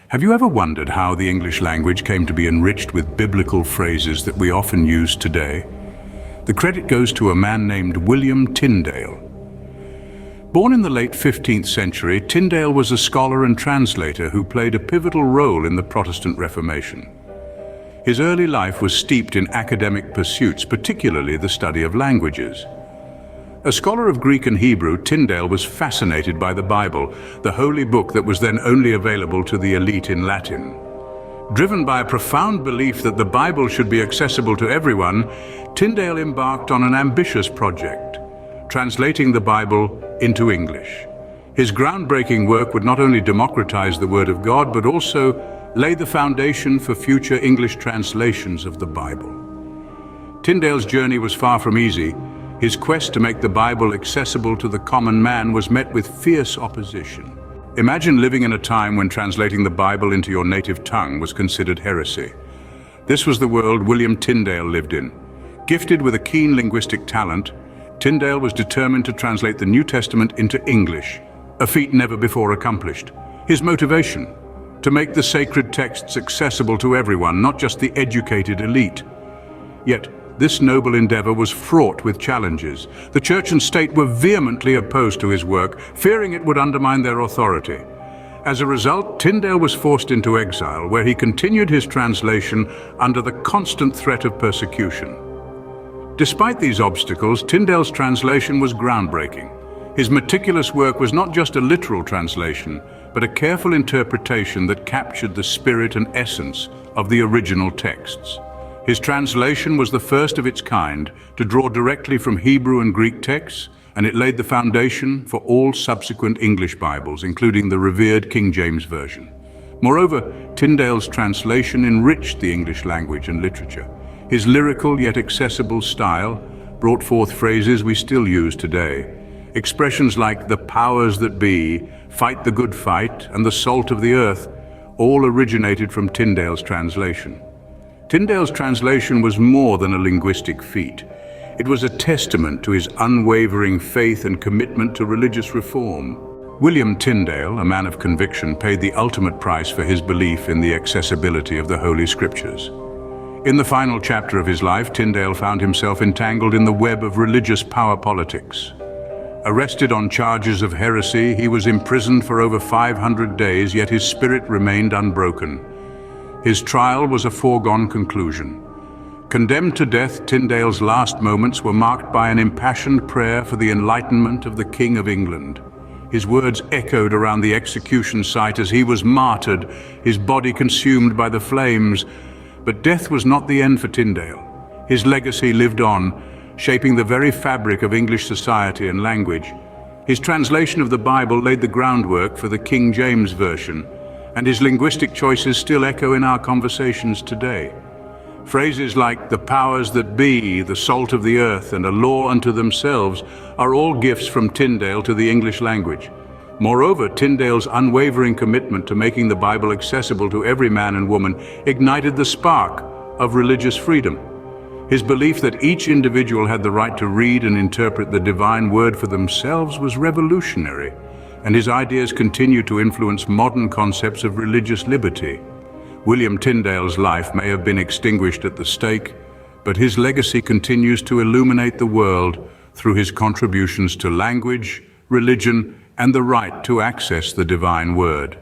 Have you ever wondered how the English language came to be enriched with biblical phrases that we often use today? The credit goes to a man named William Tyndale. Born in the late 15th century, Tyndale was a scholar and translator who played a pivotal role in the Protestant Reformation. His early life was steeped in academic pursuits, particularly the study of languages. A scholar of Greek and Hebrew, Tyndale was fascinated by the Bible, the holy book that was then only available to the elite in Latin. Driven by a profound belief that the Bible should be accessible to everyone, Tyndale embarked on an ambitious project, translating the Bible into English. His groundbreaking work would not only democratize the Word of God, but also lay the foundation for future English translations of the Bible. Tyndale's journey was far from easy. His quest to make the Bible accessible to the common man was met with fierce opposition. Imagine living in a time when translating the Bible into your native tongue was considered heresy. This was the world William Tyndale lived in. Gifted with a keen linguistic talent, Tyndale was determined to translate the New Testament into English, a feat never before accomplished. His motivation? To make the sacred texts accessible to everyone, not just the educated elite. Yet, this noble endeavor was fraught with challenges. The church and state were vehemently opposed to his work, fearing it would undermine their authority. As a result, Tyndale was forced into exile, where he continued his translation under the constant threat of persecution. Despite these obstacles, Tyndale's translation was groundbreaking. His meticulous work was not just a literal translation, but a careful interpretation that captured the spirit and essence of the original texts. His translation was the first of its kind to draw directly from Hebrew and Greek texts, and it laid the foundation for all subsequent English Bibles, including the revered King James Version. Moreover, Tyndale's translation enriched the English language and literature. His lyrical yet accessible style brought forth phrases we still use today. Expressions like "the powers that be," "fight the good fight," and "the salt of the earth" all originated from Tyndale's translation. Tyndale's translation was more than a linguistic feat. It was a testament to his unwavering faith and commitment to religious reform. William Tyndale, a man of conviction, paid the ultimate price for his belief in the accessibility of the Holy Scriptures. In the final chapter of his life, Tyndale found himself entangled in the web of religious power politics. Arrested on charges of heresy, he was imprisoned for over 500 days, yet his spirit remained unbroken. His trial was a foregone conclusion. Condemned to death, Tyndale's last moments were marked by an impassioned prayer for the enlightenment of the King of England. His words echoed around the execution site as he was martyred, his body consumed by the flames. But death was not the end for Tyndale. His legacy lived on, shaping the very fabric of English society and language. His translation of the Bible laid the groundwork for the King James Version, and his linguistic choices still echo in our conversations today. Phrases like "the powers that be," "the salt of the earth," and "a law unto themselves" are all gifts from Tyndale to the English language. Moreover, Tyndale's unwavering commitment to making the Bible accessible to every man and woman ignited the spark of religious freedom. His belief that each individual had the right to read and interpret the divine word for themselves was revolutionary, and his ideas continue to influence modern concepts of religious liberty. William Tyndale's life may have been extinguished at the stake, but his legacy continues to illuminate the world through his contributions to language, religion, and the right to access the divine word.